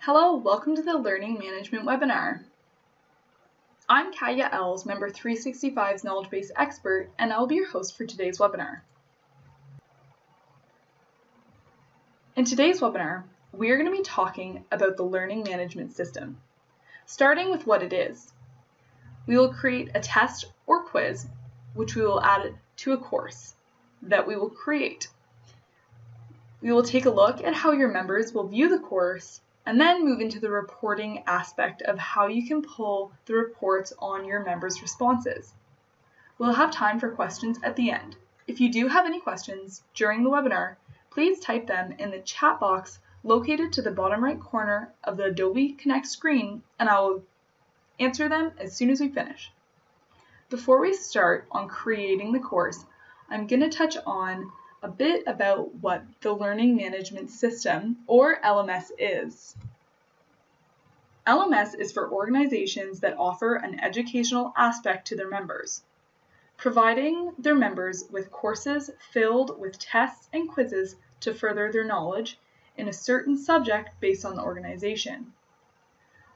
Hello, welcome to the Learning Management webinar. I'm Katya Els, Member 365's Knowledge Base Expert, and I'll be your host for today's webinar. In today's webinar, we are going to be talking about the Learning Management System, starting with what it is. We will create a test or quiz, which we will add to a course that we will create. We will take a look at how your members will view the course and then move into the reporting aspect of how you can pull the reports on your members' responses. We'll have time for questions at the end. If you do have any questions during the webinar, please type them in the chat box located to the bottom right corner of the Adobe Connect screen, and I will answer them as soon as we finish. Before we start on creating the course, I'm going to touch on a bit about what the Learning Management System, or LMS, is. LMS is for organizations that offer an educational aspect to their members, providing their members with courses filled with tests and quizzes to further their knowledge in a certain subject based on the organization.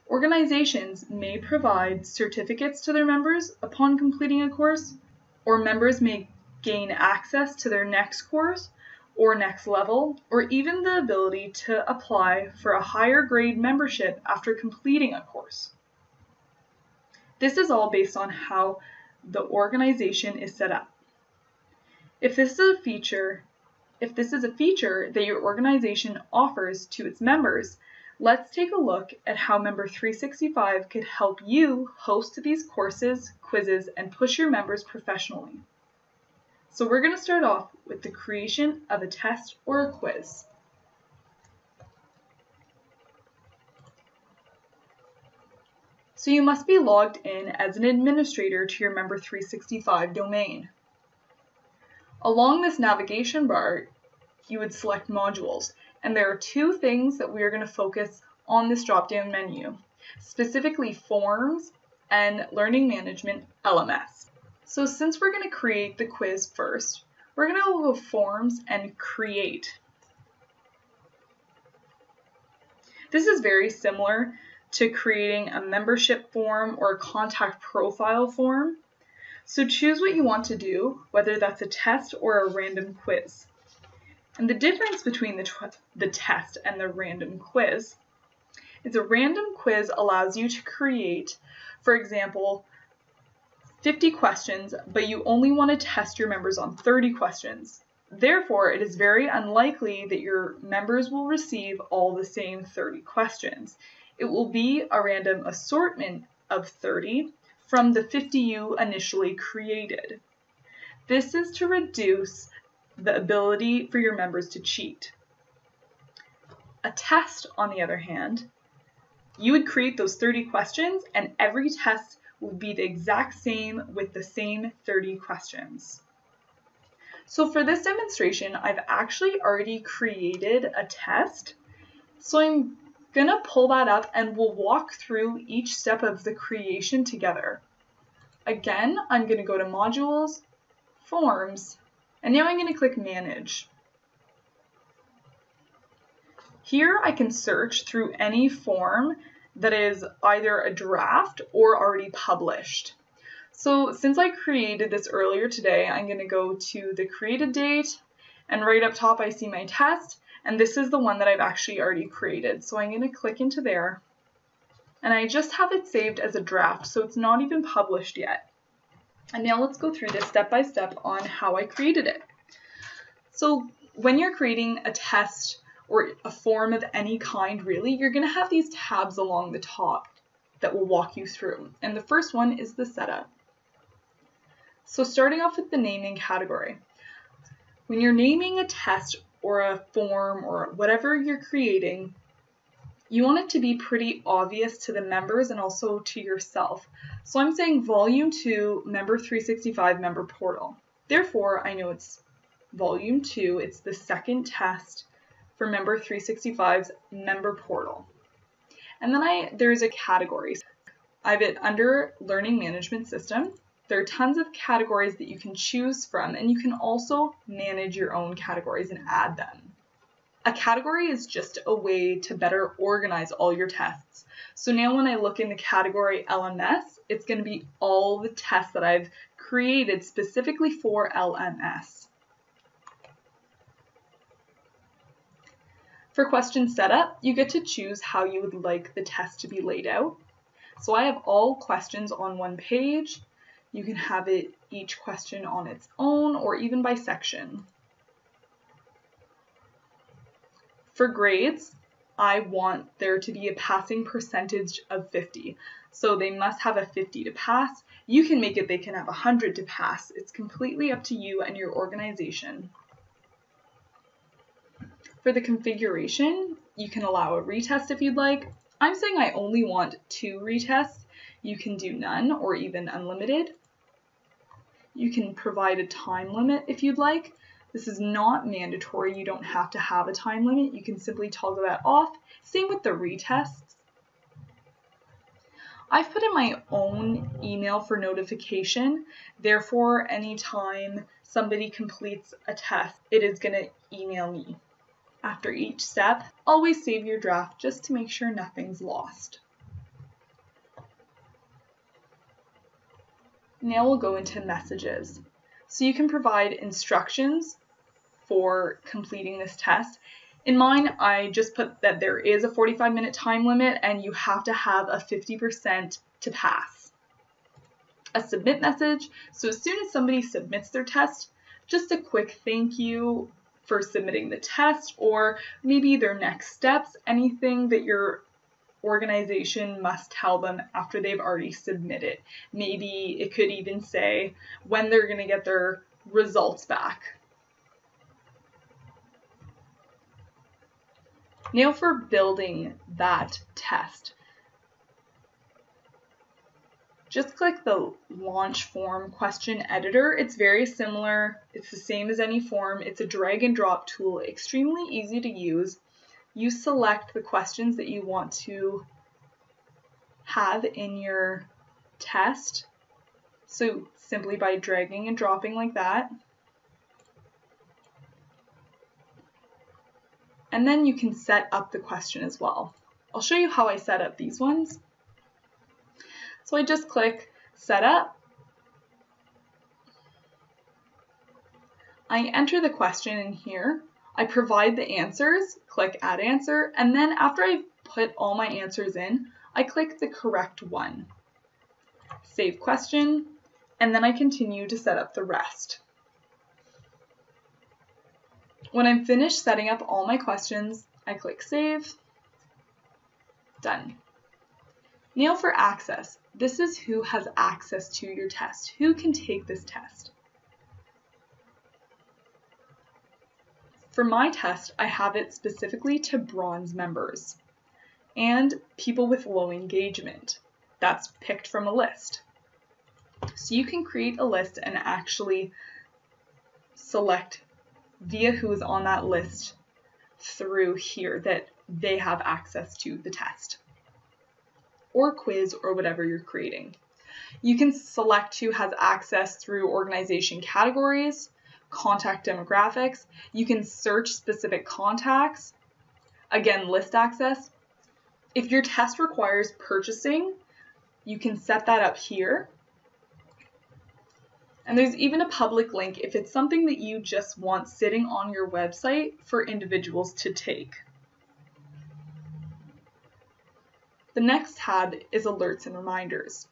Organizations may provide certificates to their members upon completing a course, or members may gain access to their next course or next level, or even the ability to apply for a higher grade membership after completing a course. This is all based on how the organization is set up. If this is a feature that your organization offers to its members, let's take a look at how Member 365 could help you host these courses, quizzes, and push your members professionally. So we're going to start off with the creation of a test or a quiz. So you must be logged in as an administrator to your Member 365 domain. Along this navigation bar, you would select modules, and there are two things that we are going to focus on this drop-down menu, specifically Forms and Learning Management LMS. So since we're going to create the quiz first, we're going to go Forms and Create. This is very similar to creating a membership form or a contact profile form. So choose what you want to do, whether that's a test or a random quiz. And the difference between the test and the random quiz is a random quiz allows you to create, for example, 50 questions, but you only want to test your members on 30 questions. Therefore, it is very unlikely that your members will receive all the same 30 questions. It will be a random assortment of 30 from the 50 you initially created. This is to reduce the ability for your members to cheat. A test, on the other hand, you would create those 30 questions, and every test will be the exact same with the same 30 questions. So for this demonstration, I've actually already created a test. So I'm gonna pull that up and we'll walk through each step of the creation together. Again, I'm gonna go to Modules, Forms, and now I'm gonna click Manage. Here I can search through any form that is either a draft or already published. So since I created this earlier today, I'm going to go to the created date, and right up top I see my test, and this is the one that I've actually already created. So I'm going to click into there, and I just have it saved as a draft, so it's not even published yet. And now let's go through this step by step on how I created it. So when you're creating a test or a form of any kind, really, you're going to have these tabs along the top that will walk you through. And the first one is the setup. So starting off with the naming category. When you're naming a test or a form or whatever you're creating, you want it to be pretty obvious to the members and also to yourself. So I'm saying Volume 2, Member 365 Member Portal. Therefore, I know it's Volume 2, it's the second test for Member 365's Member Portal. And then there's a category. I have it under Learning Management System. There are tons of categories that you can choose from, and you can also manage your own categories and add them. A category is just a way to better organize all your tests. So now when I look in the category LMS, it's going to be all the tests that I've created specifically for LMS. For question setup, you get to choose how you would like the test to be laid out. So I have all questions on one page. You can have it each question on its own or even by section. For grades, I want there to be a passing percentage of 50. So they must have a 50 to pass. You can make it they can have 100 to pass. It's completely up to you and your organization. For the configuration, you can allow a retest if you'd like. I'm saying I only want 2 retests. You can do none or even unlimited. You can provide a time limit if you'd like. This is not mandatory. You don't have to have a time limit. You can simply toggle that off. Same with the retests. I've put in my own email for notification. Therefore, anytime somebody completes a test, it is going to email me. After each step, always save your draft just to make sure nothing's lost. Now we'll go into messages. So you can provide instructions for completing this test. In mine, I just put that there is a 45-minute time limit and you have to have a 50% to pass. A submit message, so as soon as somebody submits their test, just a quick thank you for submitting the test, or maybe their next steps, anything that your organization must tell them after they've already submitted. Maybe it could even say when they're going to get their results back. Now for building that test. Just click the Launch Form question editor. It's very similar. It's the same as any form. It's a drag and drop tool, extremely easy to use. You select the questions that you want to have in your test. So simply by dragging and dropping like that. And then you can set up the question as well. I'll show you how I set up these ones. So I just click Set Up. I enter the question in here. I provide the answers, click Add Answer, and then after I've put all my answers in, I click the correct one. Save question, and then I continue to set up the rest. When I'm finished setting up all my questions, I click Save. Done. Now for access. This is who has access to your test. Who can take this test? For my test, I have it specifically to bronze members and people with low engagement. That's picked from a list. So you can create a list and actually select via who is on that list through here that they have access to the test or quiz or whatever you're creating. You can select who has access through organization categories, contact demographics. You can search specific contacts. Again, list access. If your test requires purchasing, you can set that up here. And there's even a public link if it's something that you just want sitting on your website for individuals to take. The next tab is alerts and reminders.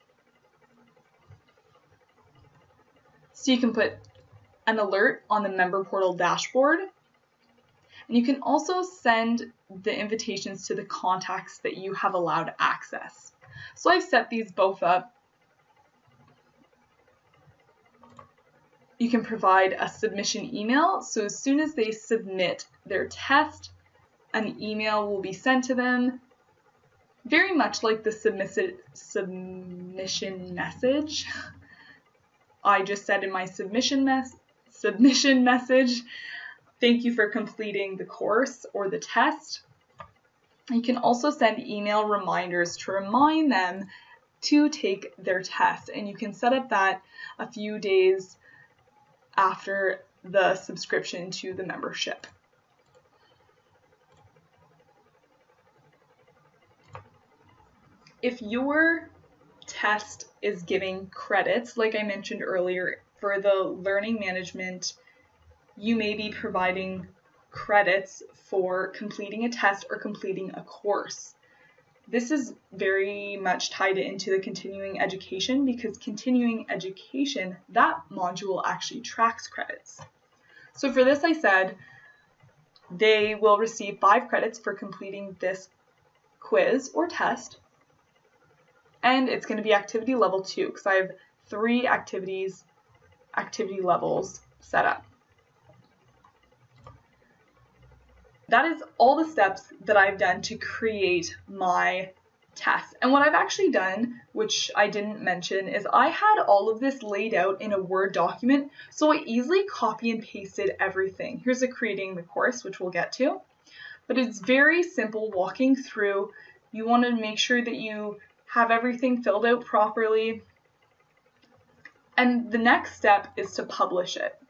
So you can put an alert on the member portal dashboard, and you can also send the invitations to the contacts that you have allowed access. So I've set these both up. You can provide a submission email, so as soon as they submit their test, an email will be sent to them, very much like the submission message. I just said in my submission message, thank you for completing the course or the test. You can also send email reminders to remind them to take their test, and you can set up that a few days after the subscription to the membership. if your test is giving credits, like I mentioned earlier, for the learning management, you may be providing credits for completing a test or completing a course. This is very much tied into the continuing education, because continuing education, that module actually tracks credits. So for this, I said they will receive 5 credits for completing this quiz or test, and it's going to be activity level 2 because I have 3 activity levels set up. That is all the steps that I've done to create my test. And what I've actually done, which I didn't mention, is I had all of this laid out in a Word document, so I easily copy and pasted everything. Here's a creating the course, which we'll get to. But it's very simple walking through. You want to make sure that you have everything filled out properly. And the next step is to publish it.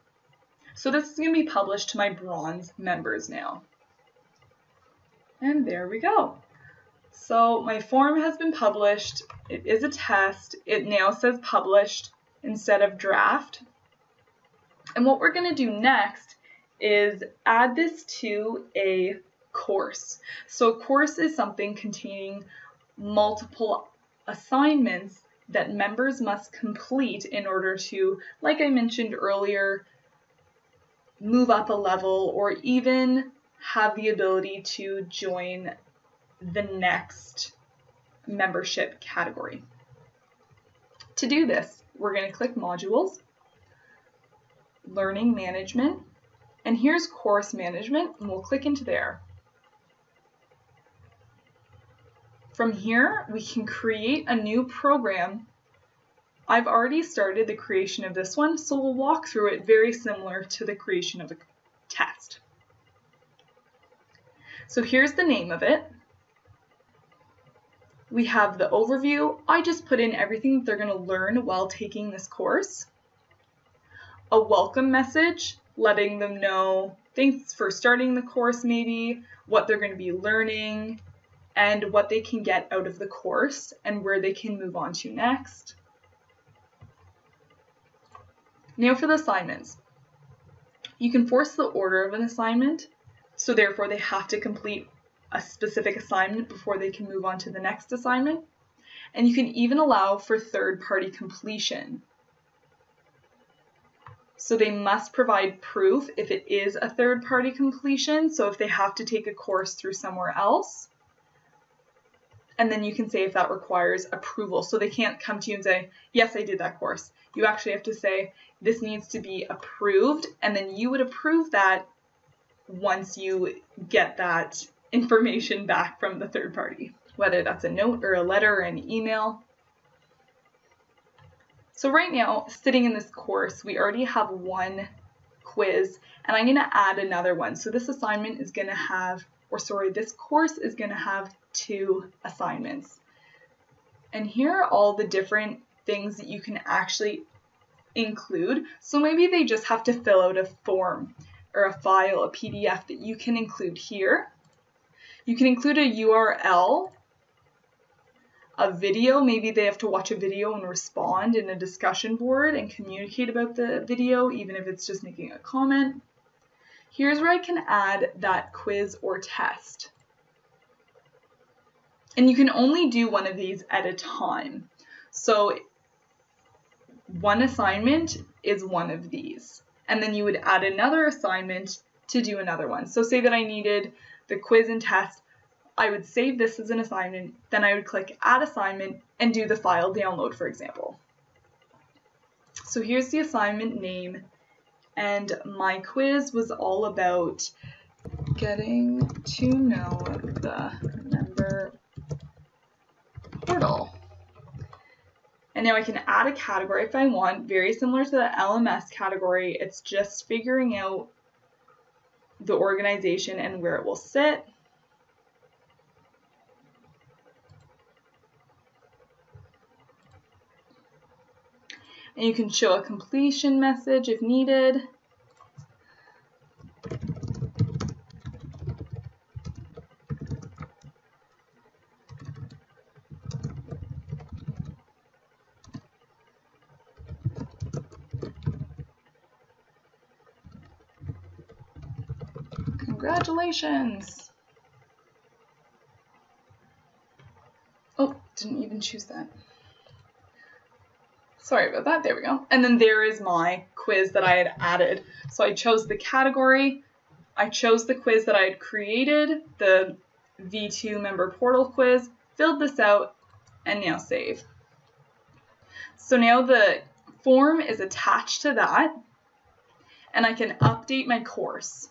So this is going to be published to my bronze members now. And there we go. So my form has been published. It is a test. It now says published instead of draft. And what we're going to do next is add this to a course. So a course is something containing multiple assignments that members must complete in order to, like I mentioned earlier, move up a level or even have the ability to join the next membership category. To do this, we're going to click Modules, Learning Management, and here's Course Management, and we'll click into there. From here, we can create a new program. I've already started the creation of this one, so we'll walk through it very similar to the creation of the test. So here's the name of it. We have the overview. I just put in everything that they're going to learn while taking this course. A welcome message, letting them know thanks for starting the course maybe, what they're going to be learning, and what they can get out of the course and where they can move on to next. Now for the assignments. You can force the order of an assignment, so therefore they have to complete a specific assignment before they can move on to the next assignment. And you can even allow for third-party completion. So they must provide proof if it is a third-party completion, so if they have to take a course through somewhere else. And then you can say if that requires approval. So they can't come to you and say, yes, I did that course. You actually have to say, this needs to be approved, and then you would approve that once you get that information back from the third party, whether that's a note or a letter or an email. So right now, sitting in this course, we already have one quiz, and I'm going to add another one. So this assignment is going to have, this course is going to have 2 assignments. And here are all the different things that you can actually include. So maybe they just have to fill out a form or a file, a PDF that you can include here. You can include a URL, a video. Maybe they have to watch a video and respond in a discussion board and communicate about the video, even if it's just making a comment. Here's where I can add that quiz or test. And you can only do one of these at a time. So one assignment is one of these. And then you would add another assignment to do another one. So say that I needed the quiz and test. I would save this as an assignment. Then I would click Add Assignment and do the file download, for example. So here's the assignment name. And my quiz was all about getting to know the member portal. And now I can add a category if I want, very similar to the LMS category. It's just figuring out the organization and where it will sit. And you can show a completion message if needed. Congratulations. Oh, didn't even choose that. Sorry about that, there we go. And then there is my quiz that I had added. So I chose the category, I chose the quiz that I had created, the V2 member portal quiz, filled this out, and now save. So now the form is attached to that, and I can update my course.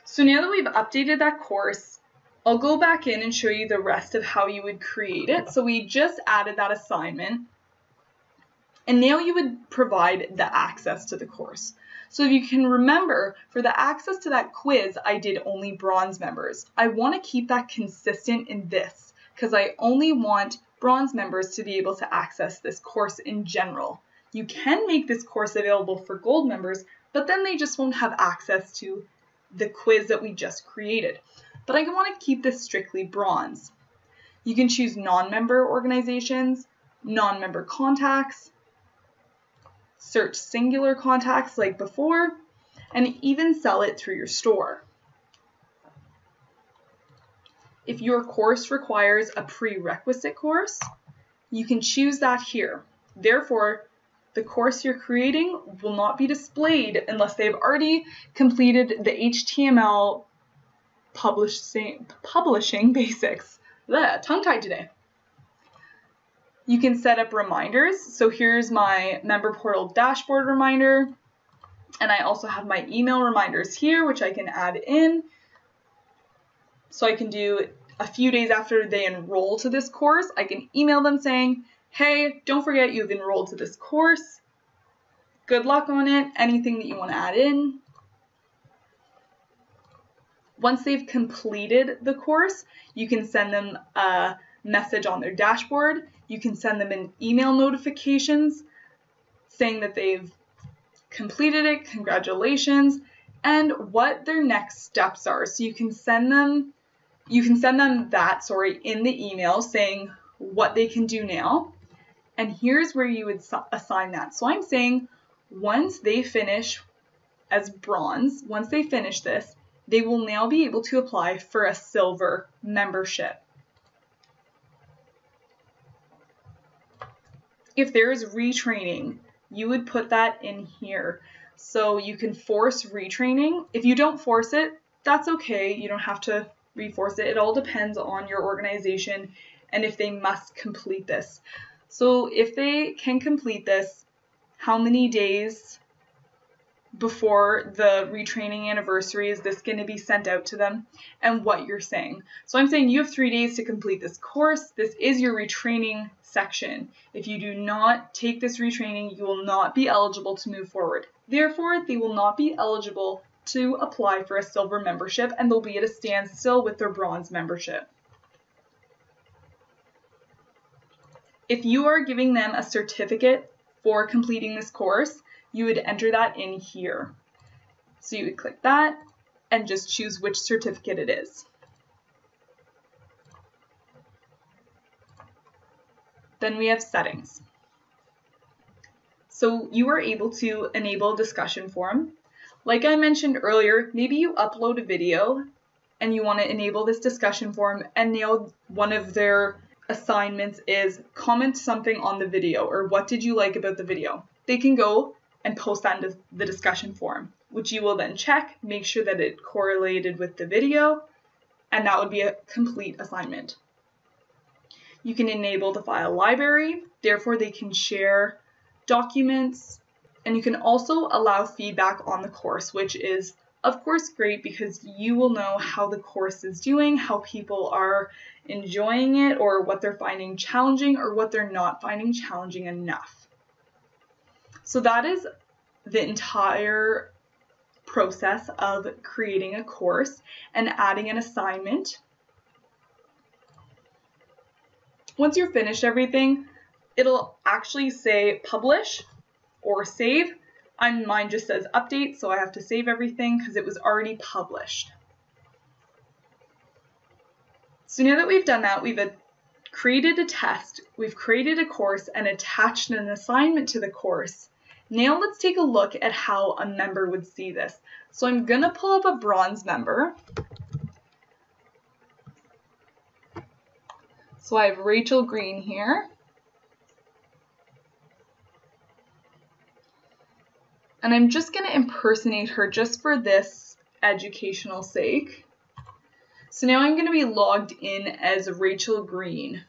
So now that we've updated that course, I'll go back in and show you the rest of how you would create it. So we just added that assignment, and now you would provide the access to the course. So if you can remember, for the access to that quiz, I did only bronze members. I want to keep that consistent in this because I only want bronze members to be able to access this course in general. You can make this course available for gold members, but then they just won't have access to the quiz that we just created. But I want to keep this strictly bronze. You can choose non-member organizations, non-member contacts, search singular contacts like before, and even sell it through your store. If your course requires a prerequisite course, you can choose that here. Therefore, the course you're creating will not be displayed unless they've already completed the HTML publishing basics. Tongue-tied today. You can set up reminders. So here's my member portal dashboard reminder. And I also have my email reminders here, which I can add in. So I can do a few days after they enroll to this course, I can email them saying, hey, don't forget you've enrolled to this course. Good luck on it. Anything that you want to add in. Once they've completed the course, you can send them a message on their dashboard. You can send them an email notifications saying that they've completed it, congratulations, and what their next steps are. So you can send them that in the email saying what they can do now. And here's where you would assign that. So I'm saying once they finish as bronze, once they finish this, they will now be able to apply for a silver membership. If there is retraining, you would put that in here. So you can force retraining. If you don't force it, that's okay. You don't have to reforce it. It all depends on your organization and if they must complete this. So if they can complete this, how many days before the retraining anniversary is this going to be sent out to them, and what you're saying. So I'm saying you have 3 days to complete this course. This is your retraining section. If you do not take this retraining, you will not be eligible to move forward. Therefore, they will not be eligible to apply for a silver membership, and they'll be at a standstill with their bronze membership. If you are giving them a certificate for completing this course, you would enter that in here. So you would click that and just choose which certificate it is. Then we have settings. So you are able to enable a discussion forum. Like I mentioned earlier, maybe you upload a video and you want to enable this discussion forum, and now one of their assignments is comment something on the video, or what did you like about the video. They can go and post that into the discussion forum, which you will then check, make sure that it correlated with the video, and that would be a complete assignment. You can enable the file library, therefore they can share documents, and you can also allow feedback on the course, which is of course great because you will know how the course is doing, how people are enjoying it, or what they're finding challenging, or what they're not finding challenging enough. So that is the entire process of creating a course and adding an assignment. Once you're finished everything, it'll actually say publish or save. Mine just says update, so I have to save everything because it was already published. So now that we've done that, we've created a test, we've created a course and attached an assignment to the course. Now let's take a look at how a member would see this. So I'm going to pull up a bronze member. So I have Rachel Green here. And I'm just going to impersonate her just for this educational sake. So now I'm going to be logged in as Rachel Green.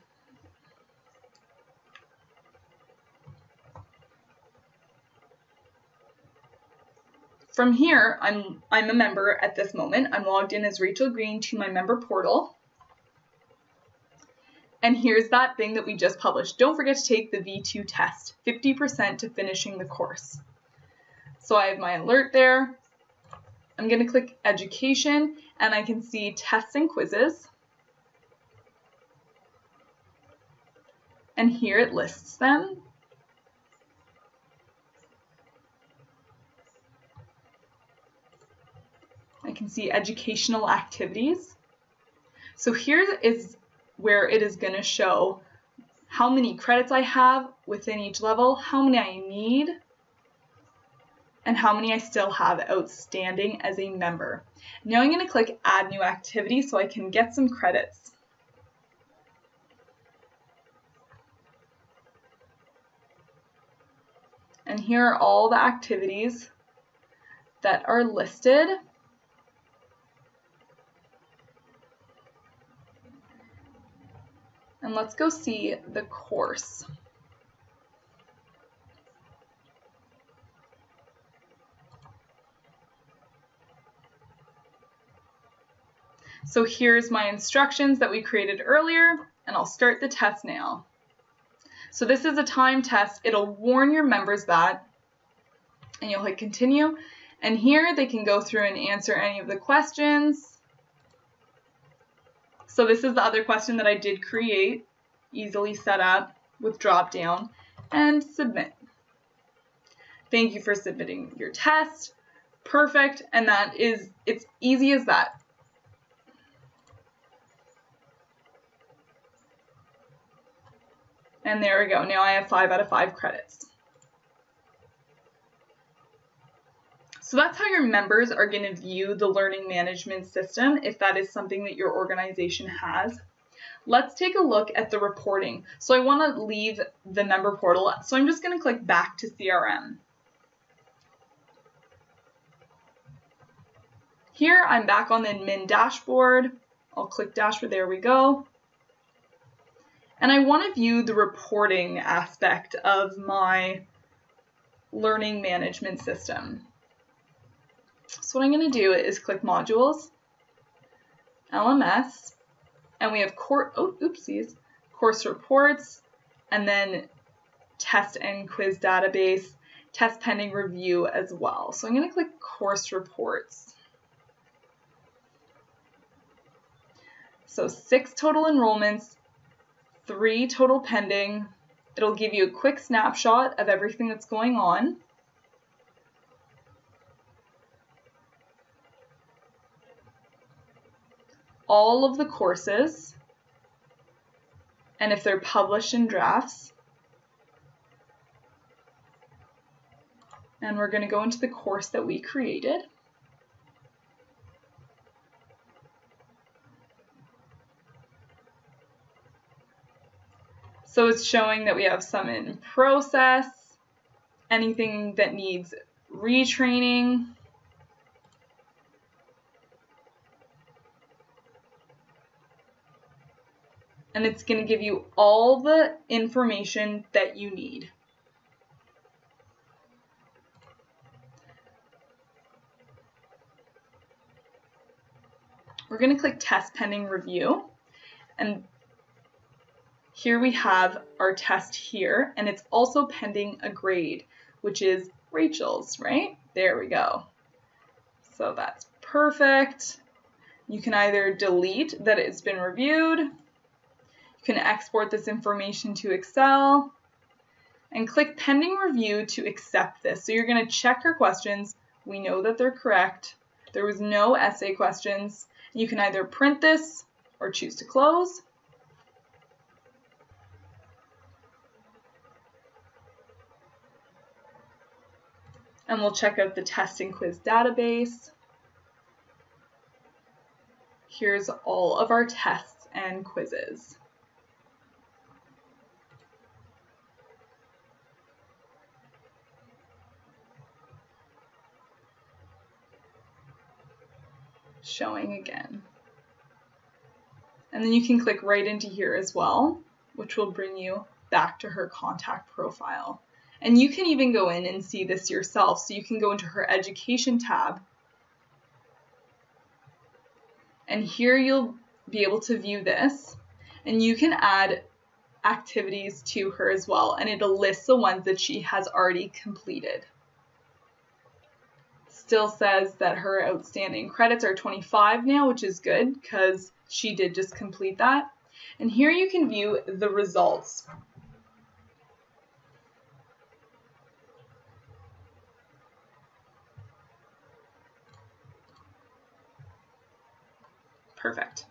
From here, I'm a member at this moment. I'm logged in as Rachel Green to my member portal. And here's that thing that we just published. Don't forget to take the V2 test, 50% to finishing the course. So I have my alert there. I'm going to click Education, and I can see tests and quizzes. And here it lists them. I can see educational activities. So here is where it is going to show how many credits I have within each level, how many I need, and how many I still have outstanding as a member. Now I'm going to click Add New Activity so I can get some credits. And here are all the activities that are listed. And let's go see the course. So here's my instructions that we created earlier, and I'll start the test now. So this is a time test. It'll warn your members that, and you'll hit continue. And here they can go through and answer any of the questions. So this is the other question that I did create, easily set up with drop down, and submit. Thank you for submitting your test. Perfect, and it's easy as that. And there we go. Now I have 5 out of 5 credits. So that's how your members are going to view the learning management system if that is something that your organization has. Let's take a look at the reporting. So I want to leave the member portal. So I'm just going to click back to CRM. Here I'm back on the admin dashboard. I'll click dashboard. There we go. And I want to view the reporting aspect of my learning management system. So what I'm going to do is click Modules, LMS, and we have course reports, and then test and quiz database, test pending review as well. So I'm going to click Course Reports. So 6 total enrollments, 3 total pending. It'll give you a quick snapshot of everything that's going on. All of the courses, and if they're published in drafts. And we're going to go into the course that we created. So it's showing that we have some in process, anything that needs retraining. And it's going to give you all the information that you need. We're going to click Test Pending Review, and here we have our test here, and it's also pending a grade, which is Rachel's, right? There we go. So that's perfect. You can either delete that it's been reviewed, you can export this information to Excel, and click Pending Review to accept this. So you're going to check her questions. We know that they're correct. There was no essay questions. You can either print this or choose to close. And we'll check out the test and quiz database. Here's all of our tests and quizzes. Showing again. And then you can click right into here as well, which will bring you back to her contact profile. And you can even go in and see this yourself. So you can go into her education tab. And here you'll be able to view this. And you can add activities to her as well. And it'll list the ones that she has already completed. Still says that her outstanding credits are 25 now, which is good because she did just complete that. And here you can view the results. Perfect.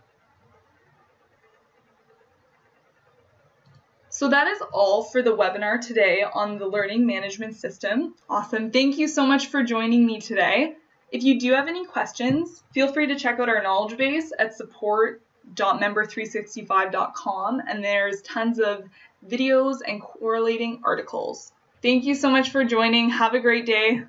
So that is all for the webinar today on the learning management system. Awesome. Thank you so much for joining me today. If you do have any questions, feel free to check out our knowledge base at support.member365.com, and there's tons of videos and correlating articles. Thank you so much for joining. Have a great day.